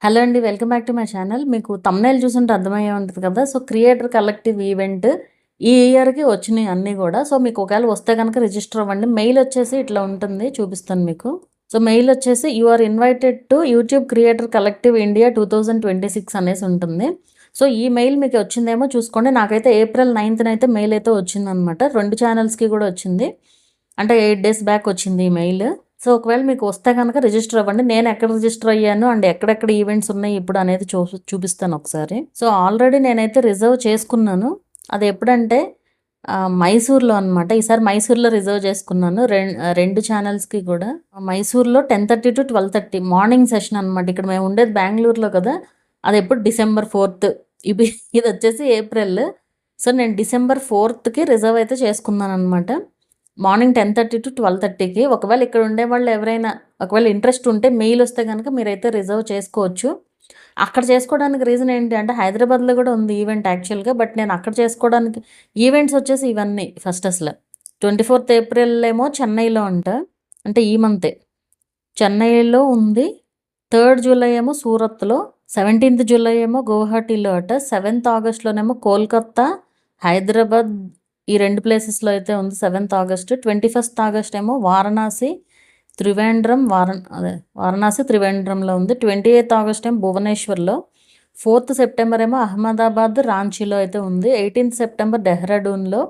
Hello అండి. Welcome back to my channel. మీకు thumbnail చూసుంటే అర్థమయ్యే ఉంటది కదా! సో, క్రియేటర్ కలెక్టివ్ ఈవెంట్ ఈ ఇయర్‌కి వచ్చినియి అన్నీ గూడా. సో, మీకు ఒకవేళ వస్తే గనక రిజిస్టర్ అవ్వండి. మెయిల్ వచ్చేసి ఇట్లా ఉంటుంది. చూపిస్తాను మీకు. సో, మెయిల్ వచ్చేసి you are invited to YouTube creator collective India 2026 అనేసి ఉంటుంది. సో, ఈ మెయిల్ మీకు వచ్చిందేమో చూసుకోండి. నాకైతే ఏప్రిల్ 9థ్ మెయిల్ అయితే వచ్చిందనమాట. 2 ఛానల్స్‌కి కూడా వచ్చింది. అంటే 8 డేస్ బ్యాక్ వచ్చింది ఈ మెయిల్. సో, ఒకవేళ మీకు వస్తే గనక రిజిస్టర్ అవ్వండి. నేను ఎక్కడ రిజిస్టర్ అయ్యాను అండ్ ఎక్కడెక్కడ ఈవెంట్స్ ఉన్నాయి ఇప్పుడు అనేది చూపిస్తాను ఒకసారి. సో, ఆల్రెడీ నేనైతే రిజర్వ్ చేసుకున్నాను. అది ఎప్పుడంటే మైసూర్‌లో అనమాట. ఈసారి మైసూర్‌లో రిజర్వ్ చేసుకున్నాను. 2 ఛానల్స్‌కి కూడా. మైసూర్‌లో 10:30 to 12:30 మార్నింగ్ సెషన్ అనమాట. ఇక్కడ మేము ఉండేది బెంగుళూరులో కదా! అది ఎప్పుడు డిసెంబర్ 4థ్. ఇది ఇదొచ్చేసి ఏప్రిల్. సో, నేను డిసెంబర్ 4థ్‌కి రిజర్వ్ అయితే చేసుకున్నాననమాట. Morning 10:30 to 12:30కి. ఒకవేళ ఇక్కడ ఉండేవాళ్ళు ఎవరైనా ఒకవేళ ఇంట్రెస్ట్ ఉంటే మెయిల్ వస్తే గనక మీరైతే రిజర్వ్ చేసుకోవచ్చు. అక్కడ చేసుకోవడానికి రీజన్ ఏంటి అంటే హైదరాబాద్‌లో కూడా ఉంది ఈవెంట్ యాక్చువల్‌గా. బట్ నేను అక్కడ చేసుకోవడానికి ఈవెంట్స్ వచ్చేసి ఇవన్నీ ఫస్ట్ అసల. 24th ఏప్రిల్ ఏమో చెన్నైలో అంట. అంటే ఈ మంతే. చెన్నైలో ఉంది. 3rd జూలై ఏమో సూరత్‌లో, 17th జూలై ఏమో గౌహటిలో అట. 7th ఆగస్ట్‌లోనేమో కోల్కత్తా, హైదరాబాద్ ఈ 2 ప్లేసెస్‌లో అయితే ఉంది 7th ఆగస్ట్. 21st ఆగస్ట్ ఏమో వారణాసి, త్రివేంద్రం వారణాసి, త్రివేంద్రంలో ఉంది. 28th ఆగస్ట్ ఏమో భువనేశ్వర్‌లో, 4th సెప్టెంబర్ ఏమో అహ్మదాబాద్, రాంచీలో అయితే ఉంది. 18th సెప్టెంబర్ డెహ్రాడూన్‌లో,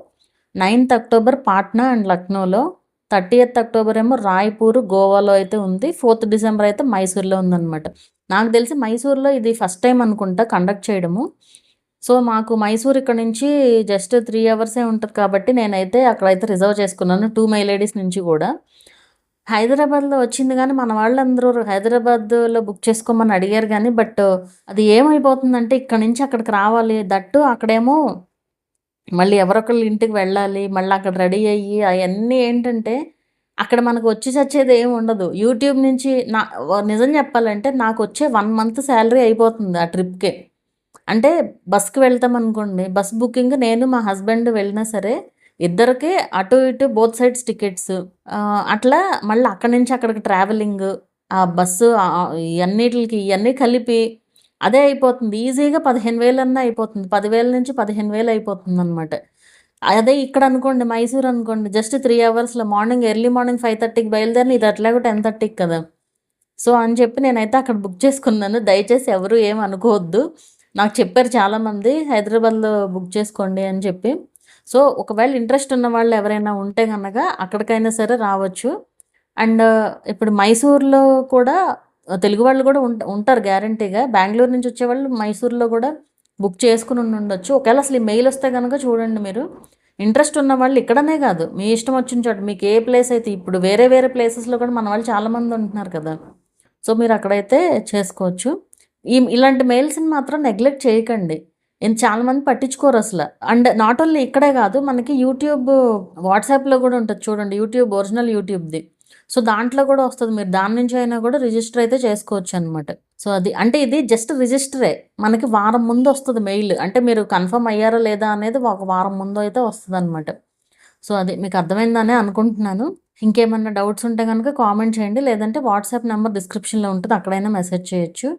9th అక్టోబర్ పాట్నా అండ్ లక్నోలో, 30th అక్టోబర్ ఏమో రాయ్పూర్, గోవాలో అయితే ఉంది. 4th డిసెంబర్ అయితే మైసూర్‌లో ఉందన్నమాట. నాకు తెలిసి మైసూర్‌లో ఇది ఫస్ట్ టైం అనుకుంటా కండక్ట్ చేయడము. సో, మాకు మైసూర్ ఇక్కడ నుంచి జస్ట్ 3 అవర్సే ఉంటది కాబట్టి నేనైతే అక్కడైతే రిజర్వ్ చేసుకున్నాను 2 మెయిల్ ఐడీస్ నుంచి కూడా. హైదరాబాద్‌లో వచ్చింది గానీ, మన వాళ్ళందరూ హైదరాబాద్‌లో బుక్ చేసుకోమని అడిగారు గానీ, బట్ అది ఏమైపోతుందంటే ఇక్కడి నుంచి అక్కడికి రావాలి. దట్టు అక్కడేమో మళ్ళీ ఎవరొకళ్ళ ఇంటికి వెళ్ళాలి. మళ్ళీ అక్కడ రెడీ అయ్యి అయన్నీ ఏంటంటే, అక్కడ మనకు వచ్చి చచ్చేది ఏమి ఉండదు. యూట్యూబ్ నుంచి నిజం చెప్పాలంటే నాకొచ్చే 1 మంత్ సాలరీ అయిపోతుంది ఆ ట్రిప్‌కే. అంటే బస్‌కి వెళ్తామనుకోండి, బస్ బుకింగ్ నేను మా హస్బెండ్ వెళ్ళినా సరే, ఇద్దరికి అటు ఇటు బోత్ సైడ్స్ టికెట్స్. అట్లా మళ్ళీ అక్కడి నుంచి అక్కడికి ట్రావెలింగ్, ఆ బస్సు ఇయన్నీ కలిపి అదే అయిపోతుంది. ఈజీగా 15,000 అన్నా అయిపోతుంది. 10,000-15,000 అయిపోతుందనమాట. అదే ఇక్కడ అనుకోండి మైసూర్ అనుకోండి జస్ట్ 3 అవర్స్‌లో ఎర్లీ మార్నింగ్ 5:30కి బయలుదేరిన ఇది ఎట్లాగో 10:30కి కదా! సో, అని చెప్పి నేనైతే అక్కడ బుక్ చేసుకున్నాను. దయచేసి ఎవరు ఏమి అనుకోవద్దు. నాకు చెప్పారు చాలామంది హైదరాబాద్‌లో బుక్ చేసుకోండి అని చెప్పి. సో, ఒకవేళ ఇంట్రెస్ట్ ఉన్న వాళ్ళు ఎవరైనా ఉంటే గనక అక్కడికైనా సరే రావచ్చు. అండ్ ఇప్పుడు మైసూర్‌లో కూడా తెలుగు వాళ్ళు కూడా ఉంటారు గ్యారంటీగా. బెంగుళూరు నుంచి వచ్చేవాళ్ళు మైసూర్‌లో కూడా బుక్ చేసుకొని ఉండుండొచ్చు. ఒకవేళ అసలు ఈ మెయిల్ వస్తే గనక చూడండి మీరు. ఇంట్రెస్ట్ ఉన్న వాళ్ళు ఇక్కడనే కాదు, మీ ఇష్టం వచ్చిన చోట మీకు ఏ ప్లేస్ అయితే ఇప్పుడు వేరే వేరే ప్లేసెస్‌లో కూడా మన వాళ్ళు చాలామంది ఉంటున్నారు కదా! సో, మీరు అక్కడైతే చేసుకోవచ్చు. ఇలాంటి మెయిల్స్‌ని మాత్రం నెగ్లెక్ట్ చేయకండి. చాలామంది పట్టించుకోరసల. అండ్ నాట్ ఓన్లీ ఇక్కడే కాదు మనకి యూట్యూబ్ వాట్సాప్‌లో కూడా ఉంటది చూడండి. ఒరిజినల్ యూట్యూబ్‌ది. సో, దాంట్లో కూడా వస్తది. మీరు దాని నుంచి అయినా కూడా రిజిస్టర్ అయితే చేసుకోవచ్చనమాట. సో, అది అంటే ఇది జస్ట్ రిజిస్టరే. మనకి వారం ముందు వస్తది మెయిల్. అంటే మీరు కన్ఫర్మ్ అయ్యారా లేదా అనేది ఒక వారం ముందు అయితే వస్తదనమాట. సో, అది మీకు అర్థమైందనే అనుకుంటున్నాను. ఇంకేమన్నా డౌట్స్ ఉంటే గనుక కామెంట్ చేయండి. లేదంటే వాట్సాప్ నంబర్ డిస్క్రిప్షన్‌లో ఉంటది. అక్కడైనా మెసేజ్ చేయొచ్చు.